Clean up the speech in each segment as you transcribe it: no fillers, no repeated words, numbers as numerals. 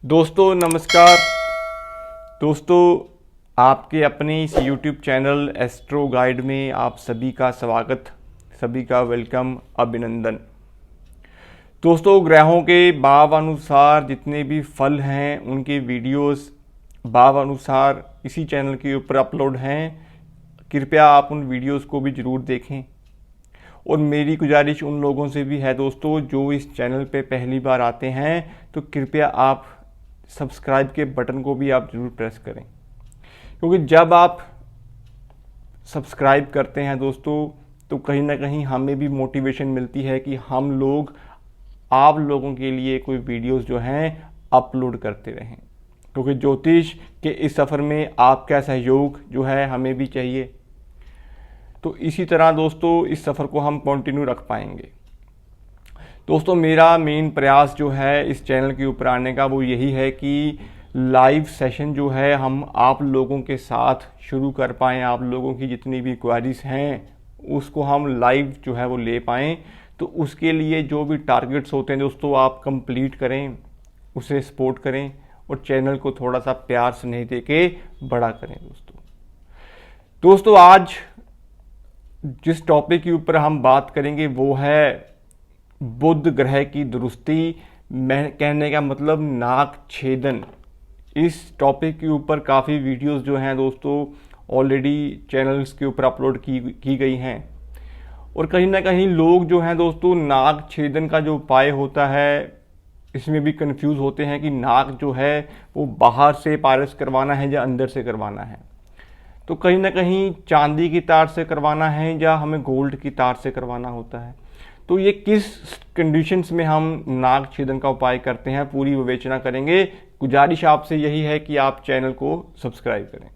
दोस्तों नमस्कार। दोस्तों आपके अपने इस YouTube चैनल एस्ट्रो गाइड में आप सभी का स्वागत, सभी का वेलकम, अभिनंदन। दोस्तों ग्रहों के भाव अनुसार जितने भी फल हैं उनके वीडियोस भाव अनुसार इसी चैनल के ऊपर अपलोड हैं। कृपया आप उन वीडियोस को भी ज़रूर देखें। और मेरी गुजारिश उन लोगों से भी है दोस्तों जो इस चैनल पे पहली बार आते हैं, तो कृपया आप सब्सक्राइब के बटन को भी आप ज़रूर प्रेस करें, क्योंकि जब आप सब्सक्राइब करते हैं दोस्तों तो कहीं ना कहीं हमें भी मोटिवेशन मिलती है कि हम लोग आप लोगों के लिए कोई वीडियोस जो हैं अपलोड करते रहें, क्योंकि ज्योतिष के इस सफ़र में आपका सहयोग जो है हमें भी चाहिए। तो इसी तरह दोस्तों इस सफ़र को हम कंटिन्यू रख पाएंगे। दोस्तों मेरा मेन प्रयास जो है इस चैनल के ऊपर आने का वो यही है कि लाइव सेशन जो है हम आप लोगों के साथ शुरू कर पाएँ। आप लोगों की जितनी भी क्वारीज हैं उसको हम लाइव जो है वो ले पाएँ। तो उसके लिए जो भी टारगेट्स होते हैं दोस्तों आप कंप्लीट करें, उसे सपोर्ट करें और चैनल को थोड़ा सा प्यार स्नेह दे के बड़ा करें। दोस्तों आज जिस टॉपिक के ऊपर हम बात करेंगे वो है बुध ग्रह की दुरुस्ती, मैं कहने का मतलब नाक छेदन। इस टॉपिक के ऊपर काफ़ी वीडियोस जो हैं दोस्तों ऑलरेडी चैनल्स के ऊपर अपलोड की गई हैं। और कहीं ना कहीं लोग जो हैं दोस्तों नाक छेदन का जो उपाय होता है इसमें भी कंफ्यूज होते हैं कि नाक जो है वो बाहर से पारस करवाना है या अंदर से करवाना है। तो कहीं ना कहीं चांदी की तार से करवाना है या हमें गोल्ड की तार से करवाना होता है। तो ये किस कंडीशंस में हम नाक छेदन का उपाय करते हैं पूरी विवेचना करेंगे। गुजारिश आपसे यही है कि आप चैनल को सब्सक्राइब करें।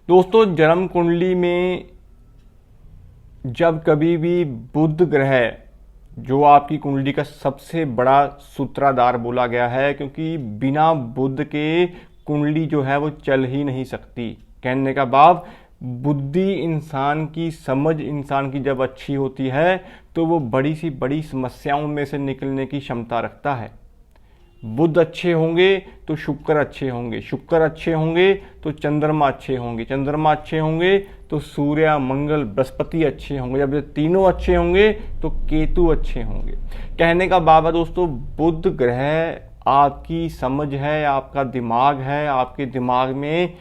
दोस्तों जन्म कुंडली में जब कभी भी बुध ग्रह जो आपकी कुंडली का सबसे बड़ा सूत्रधार बोला गया है, क्योंकि बिना बुध के कुंडली जो है वो चल ही नहीं सकती। कहने का भाव बुद्धि इंसान की, समझ इंसान की जब अच्छी होती है तो वो बड़ी सी बड़ी समस्याओं में से निकलने की क्षमता रखता है। बुध अच्छे होंगे तो शुक्र अच्छे होंगे, शुक्र अच्छे होंगे तो चंद्रमा अच्छे होंगे, चंद्रमा अच्छे होंगे तो सूर्य मंगल बृहस्पति अच्छे होंगे, जब ये तीनों अच्छे होंगे तो केतु अच्छे होंगे। कहने का भाव है दोस्तों बुध ग्रह आपकी समझ है, आपका दिमाग है, आपके दिमाग में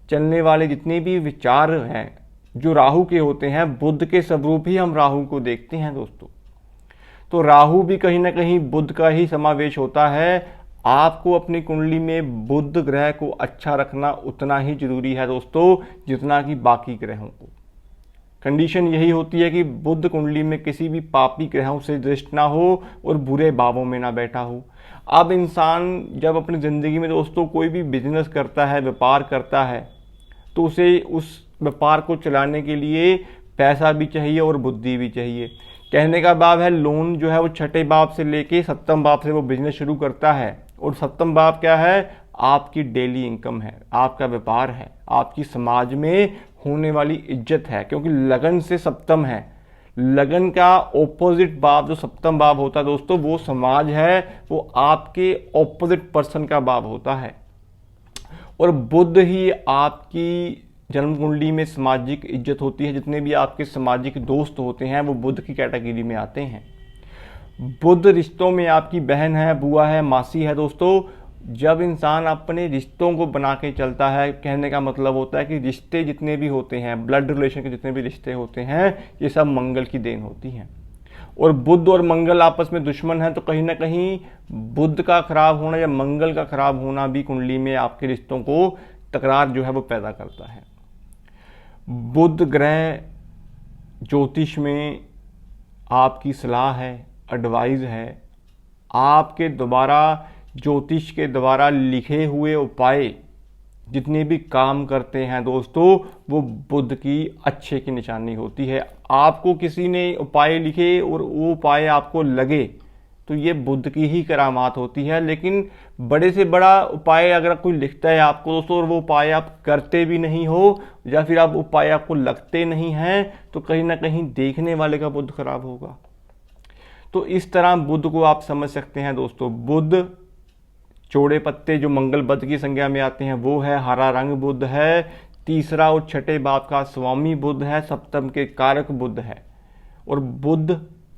चलने वाले जितने भी विचार हैं जो राहु के होते हैं, बुध के स्वरूप ही हम राहु को देखते हैं दोस्तों। तो राहु भी कहीं ना कहीं बुध का ही समावेश होता है। आपको अपनी कुंडली में बुध ग्रह को अच्छा रखना उतना ही जरूरी है दोस्तों जितना कि बाकी ग्रहों को। कंडीशन यही होती है कि बुध कुंडली में किसी भी पापी ग्रहों से दृष्ट ना हो और बुरे भावों में ना बैठा हो। अब इंसान जब अपनी ज़िंदगी में दोस्तों कोई भी बिजनेस करता है, व्यापार करता है, तो उसे उस व्यापार को चलाने के लिए पैसा भी चाहिए और बुद्धि भी चाहिए। कहने का भाव है लोन जो है वो छठे भाव से लेके सप्तम भाव से वो बिजनेस शुरू करता है। और सप्तम भाव क्या है? आपकी डेली इनकम है, आपका व्यापार है, आपकी समाज में होने वाली इज्जत है, क्योंकि लगन से सप्तम है। लगन का ऑपोजिट भाव जो सप्तम भाव होता है दोस्तों वो समाज है, वो आपके ऑपोजिट पर्सन का भाव होता है। और बुध ही आपकी जन्म कुंडली में सामाजिक इज्जत होती है। जितने भी आपके सामाजिक दोस्त होते हैं वो बुध की कैटेगरी में आते हैं। बुध रिश्तों में आपकी बहन है, बुआ है, मासी है दोस्तों। जब इंसान अपने रिश्तों को बना के चलता है, कहने का मतलब होता है कि रिश्ते जितने भी होते हैं, ब्लड रिलेशन के जितने भी रिश्ते होते हैं, ये सब मंगल की देन होती हैं। और बुध और मंगल आपस में दुश्मन है, तो कहीं ना कहीं बुध का खराब होना या मंगल का खराब होना भी कुंडली में आपके रिश्तों को तकरार जो है वो पैदा करता है। बुध ग्रह ज्योतिष में आपकी सलाह है, एडवाइस है। आपके द्वारा ज्योतिष के द्वारा लिखे हुए उपाय जितने भी काम करते हैं दोस्तों वो बुध की अच्छे की निशानी होती है। आपको किसी ने उपाय लिखे और वो उपाय आपको लगे तो ये बुध की ही करामात होती है। लेकिन बड़े से बड़ा उपाय अगर कोई लिखता है आपको दोस्तों और वो उपाय आप करते भी नहीं हो या फिर आप उपाय आपको लगते नहीं हैं, तो कहीं ना कहीं देखने वाले का बुध खराब होगा। तो इस तरह बुध को आप समझ सकते हैं दोस्तों। बुध चौड़े पत्ते जो मंगल बुध की संज्ञा में आते हैं वो है, हरा रंग बुध है, तीसरा और छठे भाव का स्वामी बुध है, सप्तम के कारक बुध है, और बुध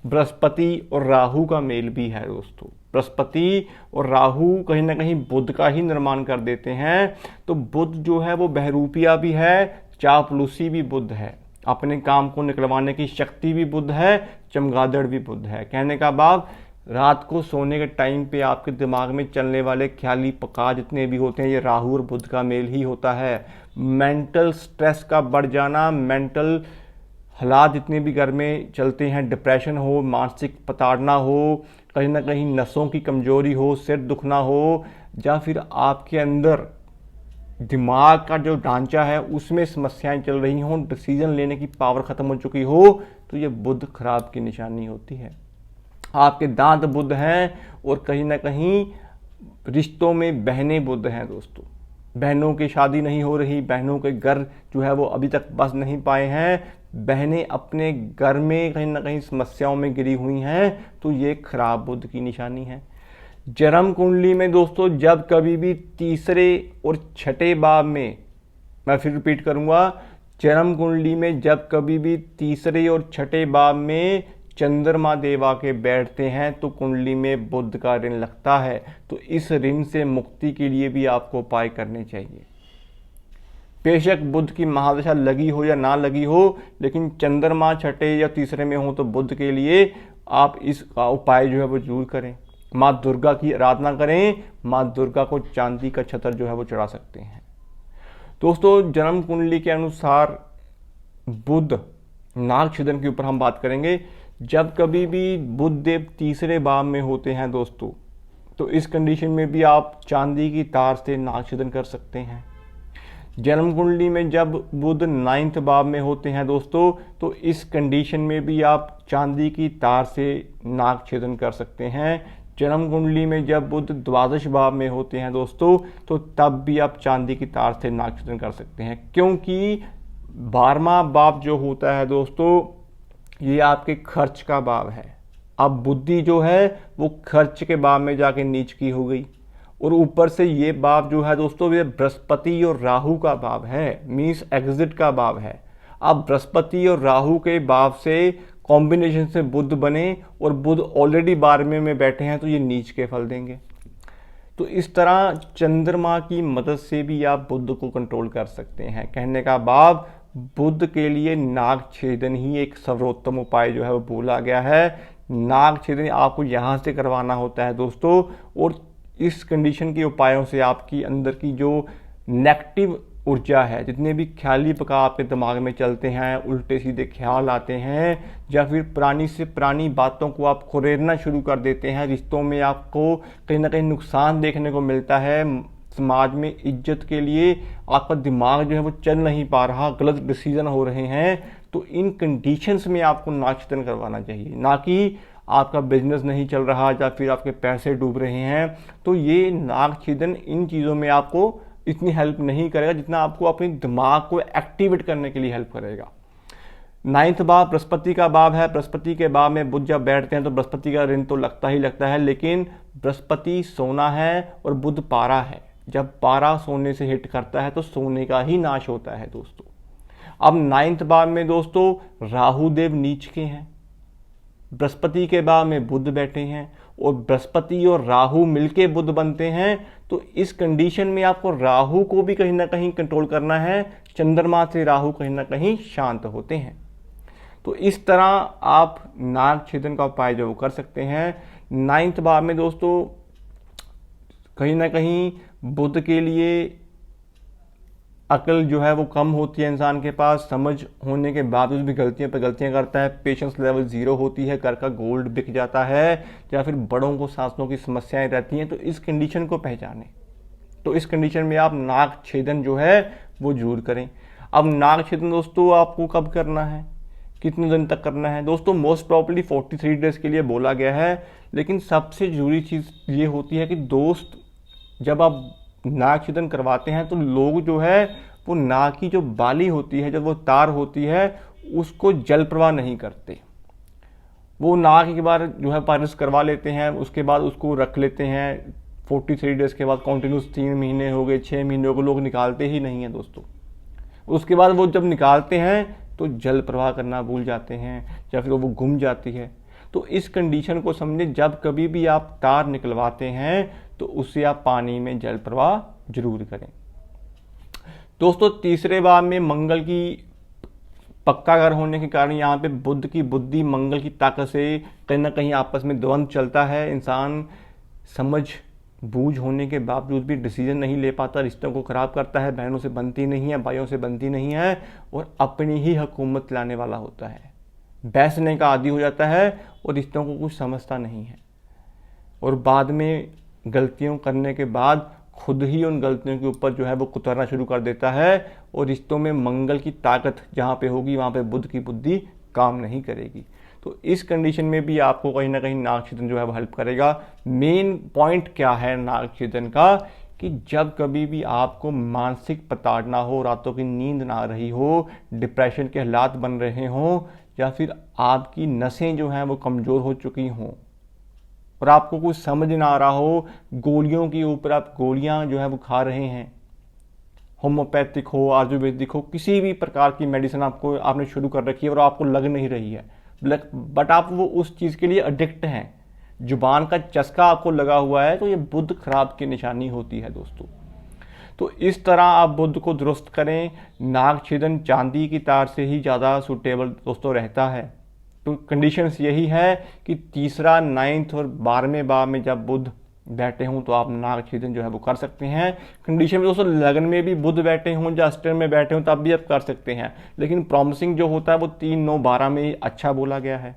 बृहस्पति और राहु का मेल भी है दोस्तों। बृहस्पति और राहु कहीं ना कहीं बुध का ही निर्माण कर देते हैं। तो बुध जो है वो बहरूपिया भी है, चापलूसी भी बुध है, अपने काम को निकलवाने की शक्ति भी बुध है, चमगादड़ भी बुध है। कहने का भाव, रात को सोने के टाइम पे आपके दिमाग में चलने वाले ख्याली पका जितने भी होते हैं ये राहु और बुध का मेल ही होता है। मेंटल स्ट्रेस का बढ़ जाना, मेंटल हालात जितने भी घर में चलते हैं, डिप्रेशन हो, मानसिक प्रताड़ना हो, कहीं ना कहीं नसों की कमजोरी हो, सिर दुखना हो, या फिर आपके अंदर दिमाग का जो ढांचा है उसमें समस्याएं चल रही हों, डिसीजन लेने की पावर खत्म हो चुकी हो, तो ये बुध खराब की निशानी होती है। आपके दांत बुध हैं और कहीं ना कहीं रिश्तों में बहनें बुध हैं दोस्तों। बहनों की शादी नहीं हो रही, बहनों के घर जो है वो अभी तक बस नहीं पाए हैं, बहनें अपने घर में कहीं ना कहीं समस्याओं में गिरी हुई हैं, तो ये खराब बुध की निशानी है। जन्म कुंडली में दोस्तों जब कभी भी तीसरे और छठे भाव में, मैं फिर रिपीट करूंगा, जन्म कुंडली में जब कभी भी तीसरे और छठे भाव में चंद्रमा देव आके बैठते हैं तो कुंडली में बुध का ऋण लगता है। तो इस ऋण से मुक्ति के लिए भी आपको उपाय करने चाहिए। बेशक बुध की महादशा लगी हो या ना लगी हो, लेकिन चंद्रमा छठे या तीसरे में हो तो बुध के लिए आप इसका उपाय जो है वो जरूर करें। माँ दुर्गा की आराधना करें, माँ दुर्गा को चांदी का छतर जो है वो चढ़ा सकते हैं। दोस्तों जन्म कुंडली के अनुसार बुध नाग छिदन के ऊपर हम बात करेंगे। जब कभी भी बुध देव तीसरे भाव में होते हैं दोस्तों, तो इस कंडीशन में भी आप चांदी की तार से नाग छिदन कर सकते हैं। जन्म कुंडली में जब बुध 9th भाव में होते हैं दोस्तों, तो इस कंडीशन में भी आप चांदी की तार से नाग छेदन कर सकते हैं। जन्म कुंडली में जब बुध 12 भाव में होते हैं दोस्तों, तो तब भी आप चांदी की तार से नाग छेदन कर सकते हैं, क्योंकि 12वां भाव जो होता है दोस्तों ये आपके खर्च का भाव है। अब बुद्धि जो है वो खर्च के भाव में जाके नीच की हो गई, और ऊपर से ये भाव जो है दोस्तों ये बृहस्पति और राहु का भाव है, मीन्स एग्जिट का भाव है। अब बृहस्पति और राहु के भाव से कॉम्बिनेशन से बुध बने और बुध ऑलरेडी 12वें में बैठे हैं, तो ये नीच के फल देंगे। तो इस तरह चंद्रमा की मदद से भी आप बुध को कंट्रोल कर सकते हैं। कहने का भाव, बुध के लिए नाग छेदन ही एक सर्वोत्तम उपाय जो है वो बोला गया है। नाग छेदन आपको यहाँ से करवाना होता है दोस्तों, और इस कंडीशन के उपायों से आपकी अंदर की जो नेगेटिव ऊर्जा है, जितने भी ख्याली पका आपके दिमाग में चलते हैं, उल्टे सीधे ख्याल आते हैं, या फिर पुरानी से पुरानी बातों को आप खुरेरना शुरू कर देते हैं, रिश्तों में आपको कहीं ना कहीं नुकसान देखने को मिलता है, समाज में इज्जत के लिए आपका दिमाग जो है वो चल नहीं पा रहा, गलत डिसीजन हो रहे हैं, तो इन कंडीशंस में आपको नाग छेदन करवाना चाहिए। ना कि आपका बिजनेस नहीं चल रहा या फिर आपके पैसे डूब रहे हैं, तो ये नाग छेदन इन चीज़ों में आपको इतनी हेल्प नहीं करेगा जितना आपको अपने दिमाग को एक्टिवेट करने के लिए हेल्प करेगा। 9th भाव बृहस्पति का भाव है। बृहस्पति के भाव में बुध जब बैठते हैं तो बृहस्पति का ऋण तो लगता ही लगता है, लेकिन बृहस्पति सोना है और बुध पारा है। जब पारा सोने से हिट करता है तो सोने का ही नाश होता है दोस्तों। अब 9th भाव में दोस्तों राहु देव नीच के हैं, बृहस्पति के भाव में बुध बैठे हैं, और बृहस्पति और राहु मिलके बुध बनते हैं। तो इस कंडीशन में आपको राहु को भी कहीं ना कहीं कंट्रोल करना है। चंद्रमा से राहु कहीं ना कहीं शांत होते हैं। तो इस तरह आप नाग छेदन का उपाय जो कर सकते हैं। 9th भाव में दोस्तों कहीं ना कहीं बुध के लिए अकल जो है वो कम होती है, इंसान के पास समझ होने के बावजूद भी गलतियों पर गलतियां करता है, पेशेंस लेवल 0 होती है, घर का गोल्ड बिक जाता है, या फिर बड़ों को सांसों की समस्याएं रहती हैं। तो इस कंडीशन को पहचानें। तो इस कंडीशन में आप नाग छेदन जो है वो जरूर करें। अब नाग छेदन दोस्तों आपको कब करना है, कितने दिन तक करना है? दोस्तों मोस्ट प्रॉब्ली 43 डेज के लिए बोला गया है, लेकिन सबसे जरूरी चीज़ ये होती है कि दोस्त जब आप नाग छेदन करवाते हैं तो लोग जो है वो नाग की जो बाली होती है, जब वो तार होती है, उसको जल प्रवाह नहीं करते। वो नाग एक बार जो है पालिश करवा लेते हैं, उसके बाद उसको रख लेते हैं 43 डेज़ के बाद कंटिन्यूस 3 महीने हो गए, 6 महीने हो गए, लोग निकालते ही नहीं हैं दोस्तों। उसके बाद वो जब निकालते हैं तो जल प्रवाह करना भूल जाते हैं या फिर वो घूम जाती है। तो इस कंडीशन को समझें, जब कभी भी आप तार निकलवाते हैं तो उससे आप पानी में जल प्रवाह जरूर करें। दोस्तों तीसरे भाव में मंगल की पक्का घर होने के कारण यहाँ पे बुध की बुद्धि मंगल की ताकत से कहीं ना कहीं आपस में द्वंद्व चलता है। इंसान समझ बूझ होने के बावजूद भी डिसीजन नहीं ले पाता, रिश्तों को खराब करता है, बहनों से बनती नहीं है, भाइयों से बनती नहीं है और अपनी ही हुकूमत लाने वाला होता है। बैसने का आदी हो जाता है और रिश्तों को कुछ समझता नहीं है और बाद में गलतियों करने के बाद खुद ही उन गलतियों के ऊपर जो है वो कुतरना शुरू कर देता है और रिश्तों में मंगल की ताकत जहाँ पे होगी वहाँ पे बुध की बुद्धि काम नहीं करेगी। तो इस कंडीशन में भी आपको कहीं ना कहीं नागछिदन जो है वो हेल्प करेगा। मेन पॉइंट क्या है नागछिदन का, कि जब कभी भी आपको मानसिक प्रताड़ना हो, रातों की नींद ना आ रही हो, डिप्रेशन के हालात बन रहे हों या फिर आपकी नसें जो हैं वो कमज़ोर हो चुकी हों और आपको कुछ समझ ना आ रहा हो, गोलियों के ऊपर आप गोलियां जो है वो खा रहे हैं, होम्योपैथिक हो, आयुर्वेदिक हो, किसी भी प्रकार की मेडिसिन आपने शुरू कर रखी है और आपको लग नहीं रही है, बट आप वो उस चीज़ के लिए एडिक्ट हैं, जुबान का चस्का आपको लगा हुआ है, तो ये बुध खराब की निशानी होती है दोस्तों। तो इस तरह आप बुध को दुरुस्त करें। नागछिदन चांदी की तार से ही ज़्यादा सूटेबल दोस्तों रहता है। तो कंडीशंस यही है कि तीसरा, 9th और 12वें भाव में जब बुध बैठे हों तो आप नागछिदन जो है वो कर सकते हैं। कंडीशन में दोस्तों लगन में भी बुध बैठे हों या अष्टम में बैठे हों तब भी आप कर सकते हैं, लेकिन प्रॉमिसिंग जो होता है वो 3, 9, 12 में अच्छा बोला गया है।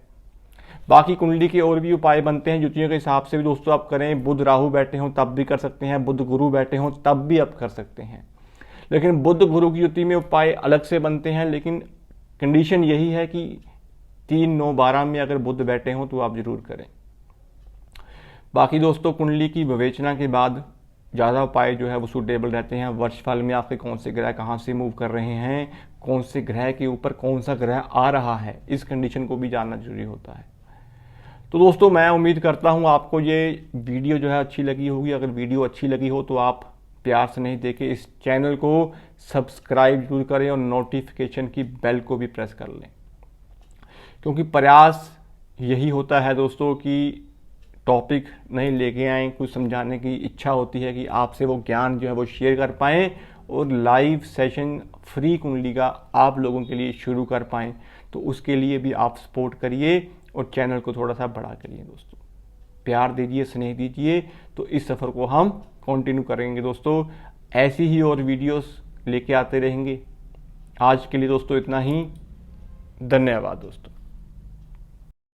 बाकी कुंडली के और भी उपाय बनते हैं ज्योतिषियों के हिसाब से भी दोस्तों आप करें। बुध राहु बैठे हों तब भी कर सकते हैं, बुध गुरु बैठे हों तब भी आप कर सकते हैं, लेकिन बुध गुरु की युति में उपाय अलग से बनते हैं। लेकिन कंडीशन यही है कि 3, 9, 12 में अगर बुध बैठे हों तो आप जरूर करें। बाकी दोस्तों कुंडली की विवेचना के बाद ज़्यादा उपाय जो है वो सूटेबल रहते हैं। वर्षफल में आपके कौन से ग्रह कहाँ से मूव कर रहे हैं, कौन से ग्रह के ऊपर कौन सा ग्रह आ रहा है, इस कंडीशन को भी जानना जरूरी होता है। तो दोस्तों मैं उम्मीद करता हूँ आपको ये वीडियो जो है अच्छी लगी होगी। अगर वीडियो अच्छी लगी हो तो आप प्यार से नहीं देके इस चैनल को सब्सक्राइब जरूर करें और नोटिफिकेशन की बेल को भी प्रेस कर लें, क्योंकि प्रयास यही होता है दोस्तों कि टॉपिक नहीं लेके आएँ, कुछ समझाने की इच्छा होती है कि आपसे वो ज्ञान जो है वो शेयर कर पाएँ और लाइव सेशन फ्री कुंडली का आप लोगों के लिए शुरू कर पाएँ। तो उसके लिए भी आप सपोर्ट करिए और चैनल को थोड़ा सा बड़ा करिए दोस्तों, प्यार दीजिए, स्नेह दीजिए, तो इस सफ़र को हम कंटिन्यू करेंगे दोस्तों। ऐसी ही और वीडियोस लेके आते रहेंगे। आज के लिए दोस्तों इतना ही, धन्यवाद दोस्तों।